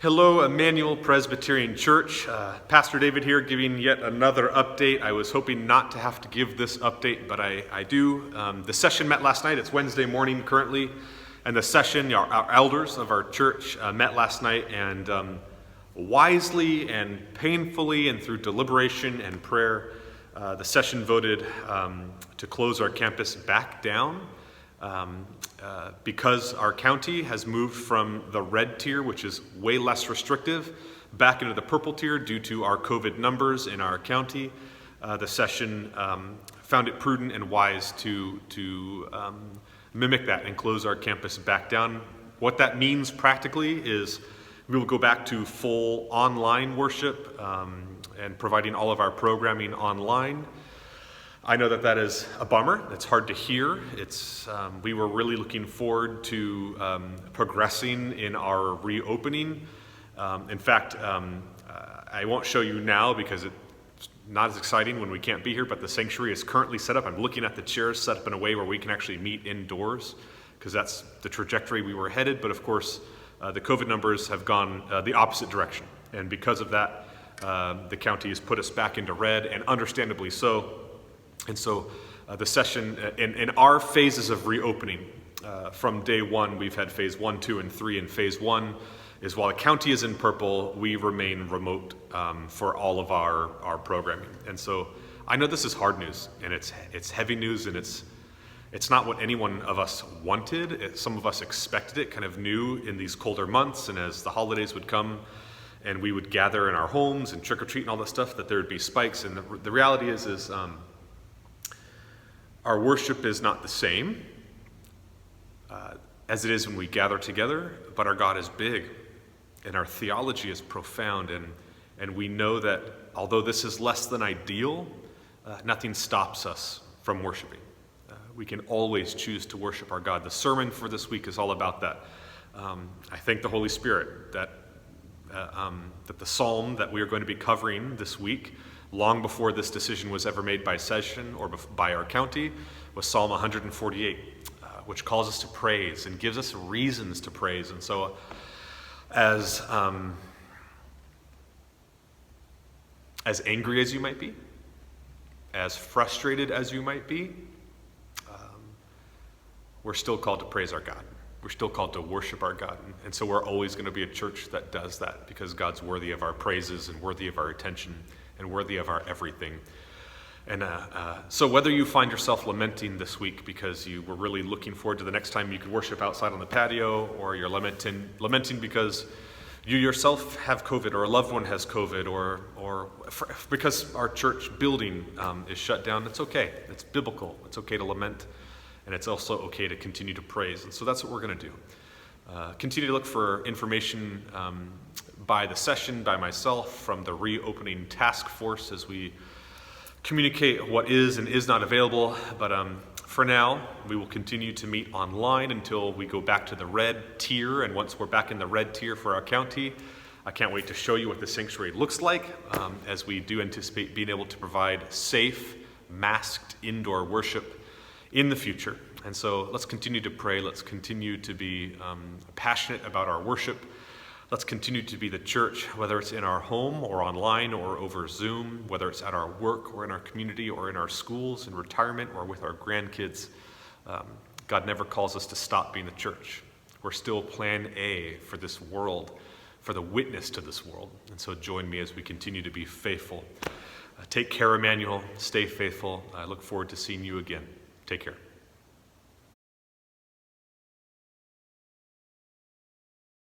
Hello, Emmanuel Presbyterian Church. Pastor David here giving yet another update. I was hoping not to have to give this update, but I do. The session met last night. It's Wednesday morning currently. And the session, our elders of our church met last night and wisely and painfully and through deliberation and prayer, the session voted to close our campus back down. Because our county has moved from the red tier, which is way less restrictive, back into the purple tier due to our COVID numbers in our county, the session found it prudent and wise to mimic that and close our campus back down. What that means practically is we will go back to full online worship and providing all of our programming online. I know that is a bummer. It's hard to hear. We were really looking forward to progressing in our reopening. In fact, I won't show you now because it's not as exciting when we can't be here, but the sanctuary is currently set up. I'm looking at the chairs set up in a way where we can actually meet indoors because that's the trajectory we were headed. But of course, the COVID numbers have gone the opposite direction. And because of that, the county has put us back into red, and understandably so. And so the session, in our phases of reopening, from day one, we've had phase 1, 2, and 3. And phase 1 is while the county is in purple, we remain remote for all of our programming. And so I know this is hard news, and it's heavy news, and it's not what any one of us wanted. Some of us expected it, kind of knew in these colder months, and as the holidays would come, and we would gather in our homes and trick-or-treat and all that stuff, that there would be spikes. And the reality is our worship is not the same as it is when we gather together, but our God is big, and our theology is profound, and we know that although this is less than ideal, nothing stops us from worshiping. We can always choose to worship our God. The sermon for this week is all about that. I thank the Holy Spirit that the psalm that we are going to be covering this week, long before this decision was ever made by session or by our county, was Psalm 148, which calls us to praise and gives us reasons to praise. And so as angry as you might be, as frustrated as you might be, we're still called to praise our God. We're still called to worship our God. And so we're always going to be a church that does that because God's worthy of our praises and worthy of our attention and worthy of our everything. And so whether you find yourself lamenting this week because you were really looking forward to the next time you could worship outside on the patio, or you're lamenting because you yourself have COVID or a loved one has COVID, or because our church building is shut down, it's okay. It's biblical. It's okay to lament, and it's also okay to continue to praise. And so that's what we're going to do. Continue to look for information by the session, by myself, from the reopening task force as we communicate what is and is not available. But for now, we will continue to meet online until we go back to the red tier. And once we're back in the red tier for our county, I can't wait to show you what the sanctuary looks like as we do anticipate being able to provide safe, masked indoor worship in the future. And so let's continue to pray. Let's continue to be passionate about our worship. Let's continue to be the church, whether it's in our home or online or over Zoom, whether it's at our work or in our community or in our schools, in retirement or with our grandkids. God never calls us to stop being the church. We're still plan A for this world, for the witness to this world. And so join me as we continue to be faithful. Take care, Emmanuel. Stay faithful. I look forward to seeing you again. Take care.